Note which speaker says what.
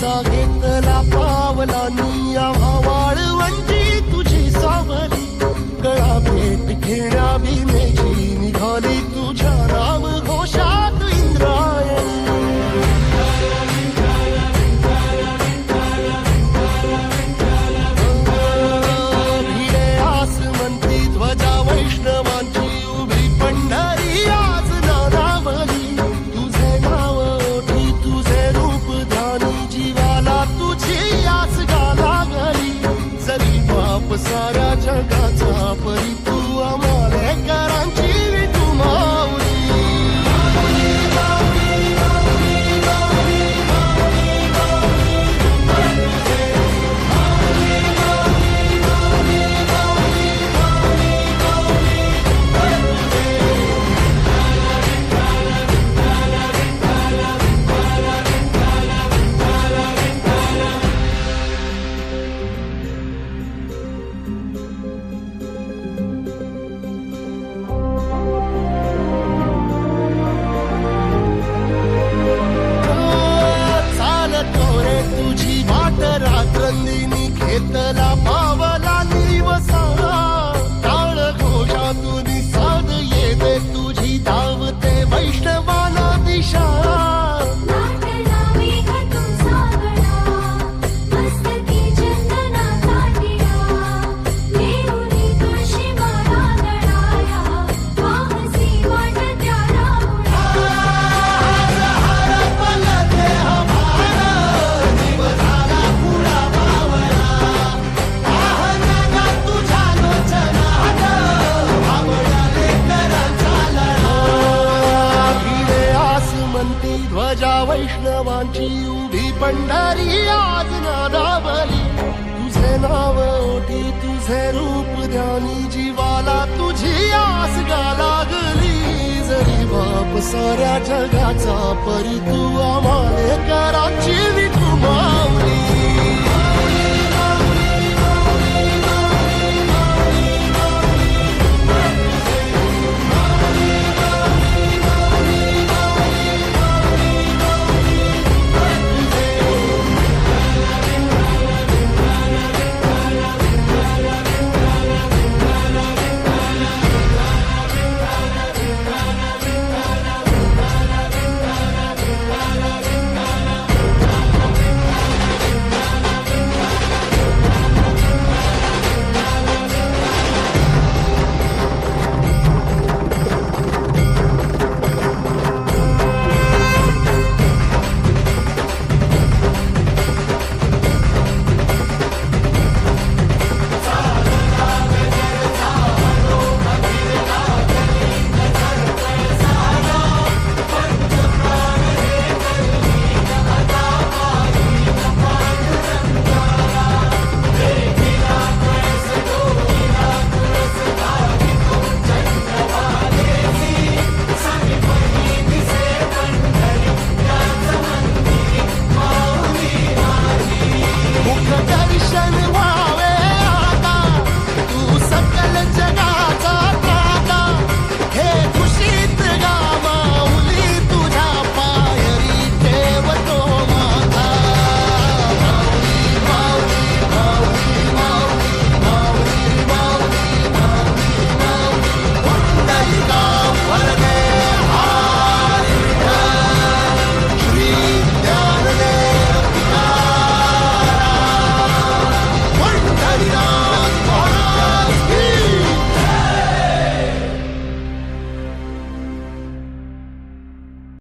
Speaker 1: आमचा घेतला पावलांनी आम्हा वाळवंटी तुझी सावली गळा भेट घेण्या भीमेची निघाली तुझ्या राम घोषात इंद्रायणी भिडे आसमंती ध्वजा वैष्णवांची उभी पंढरी आज नादावली तुझे नाव ओठी तुझे रूप ध्यानी जीवाला तुझी आस गाला गली जरी बाप साऱ्या जगाचा परी तू आम्हाले करांची तू माऊली तुझी वाट रात्रंदिनी घेतला पावला निवसा टाळ घोषातून साध येते तुझी धावते वैष्णवाला दिशा ध्वजा वैष्णवांची उभी पंढरी आज नादावली तुझे नाव ओठी तुझे रूप ध्यानी जीवाला तुझी आस गा लागली जरी बाप साऱ्या जगाचा परी तू आम्हाले कराची तू माऊली